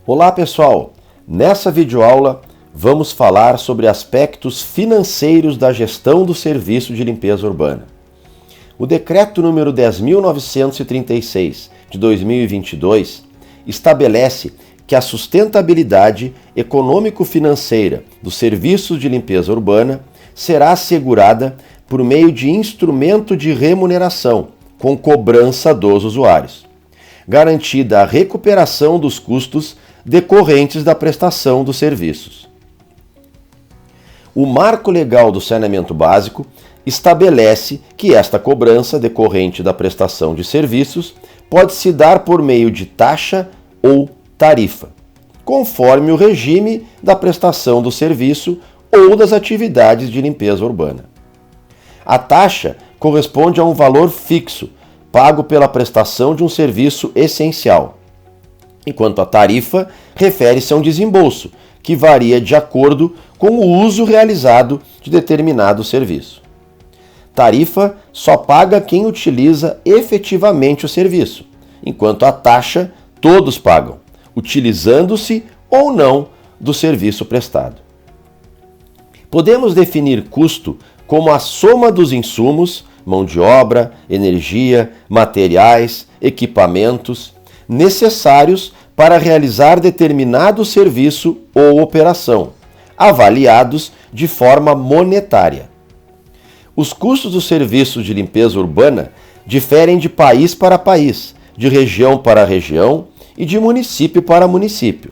Olá pessoal, nessa videoaula vamos falar sobre aspectos financeiros da gestão do serviço de limpeza urbana. O decreto número 10.936 de 2022 estabelece que a sustentabilidade econômico-financeira dos serviços de limpeza urbana será assegurada por meio de instrumento de remuneração com cobrança dos usuários, garantida a recuperação dos custos decorrentes da prestação dos serviços. O Marco Legal do Saneamento Básico estabelece que esta cobrança decorrente da prestação de serviços pode se dar por meio de taxa ou tarifa, conforme o regime da prestação do serviço ou das atividades de limpeza urbana. A taxa corresponde a um valor fixo, pago pela prestação de um serviço essencial, enquanto a tarifa refere-se a um desembolso, que varia de acordo com o uso realizado de determinado serviço. Tarifa só paga quem utiliza efetivamente o serviço, enquanto a taxa todos pagam, utilizando-se ou não do serviço prestado. Podemos definir custo como a soma dos insumos, mão de obra, energia, materiais, equipamentos, necessários para realizar determinado serviço ou operação, avaliados de forma monetária. Os custos dos serviços de limpeza urbana diferem de país para país, de região para região e de município para município.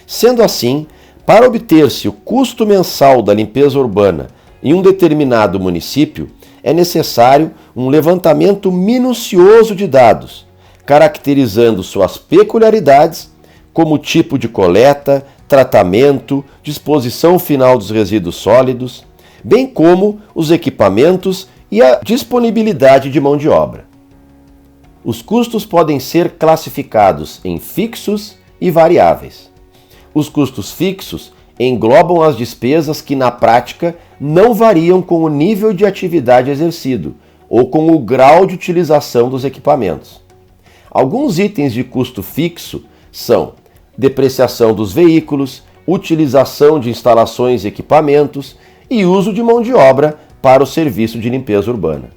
Sendo assim, para obter-se o custo mensal da limpeza urbana em um determinado município, é necessário um levantamento minucioso de dados, caracterizando suas peculiaridades, como tipo de coleta, tratamento, disposição final dos resíduos sólidos, bem como os equipamentos e a disponibilidade de mão de obra. Os custos podem ser classificados em fixos e variáveis. Os custos fixos englobam as despesas que, na prática, não variam com o nível de atividade exercido ou com o grau de utilização dos equipamentos. Alguns itens de custo fixo são depreciação dos veículos, utilização de instalações e equipamentos e uso de mão de obra para o serviço de limpeza urbana.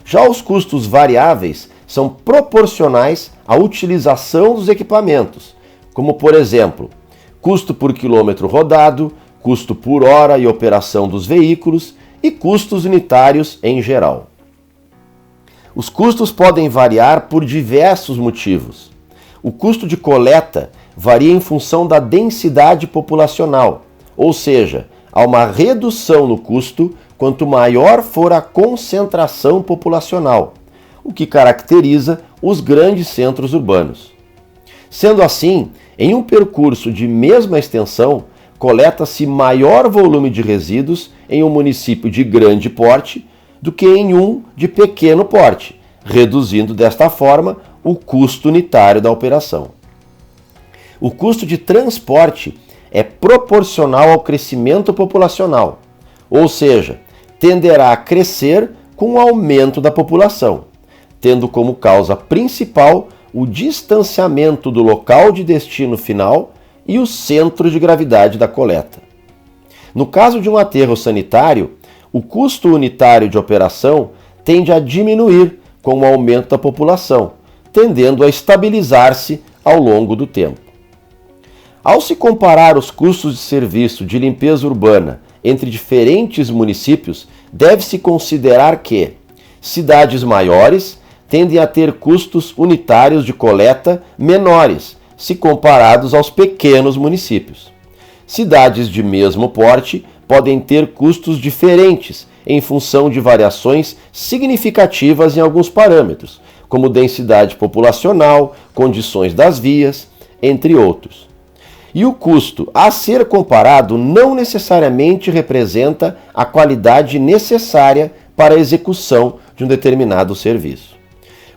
Já os custos variáveis são proporcionais à utilização dos equipamentos, como, por exemplo, custo por quilômetro rodado, custo por hora e operação dos veículos e custos unitários em geral. Os custos podem variar por diversos motivos. O custo de coleta varia em função da densidade populacional, ou seja, há uma redução no custo quanto maior for a concentração populacional, o que caracteriza os grandes centros urbanos. Sendo assim, em um percurso de mesma extensão, coleta-se maior volume de resíduos em um município de grande porte do que em um de pequeno porte, reduzindo desta forma o custo unitário da operação. O custo de transporte é proporcional ao crescimento populacional, ou seja, tenderá a crescer com o aumento da população, tendo como causa principal o distanciamento do local de destino final e o centro de gravidade da coleta. No caso de um aterro sanitário, o custo unitário de operação tende a diminuir com o aumento da população, tendendo a estabilizar-se ao longo do tempo. Ao se comparar os custos de serviço de limpeza urbana entre diferentes municípios, deve-se considerar que cidades maiores tendem a ter custos unitários de coleta menores, se comparados aos pequenos municípios. Cidades de mesmo porte podem ter custos diferentes em função de variações significativas em alguns parâmetros, como densidade populacional, condições das vias, entre outros. E o custo a ser comparado não necessariamente representa a qualidade necessária para a execução de um determinado serviço.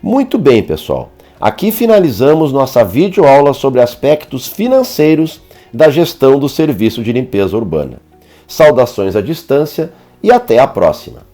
Muito bem, pessoal. Aqui finalizamos nossa videoaula sobre aspectos financeiros da gestão do serviço de limpeza urbana. Saudações à distância e até a próxima!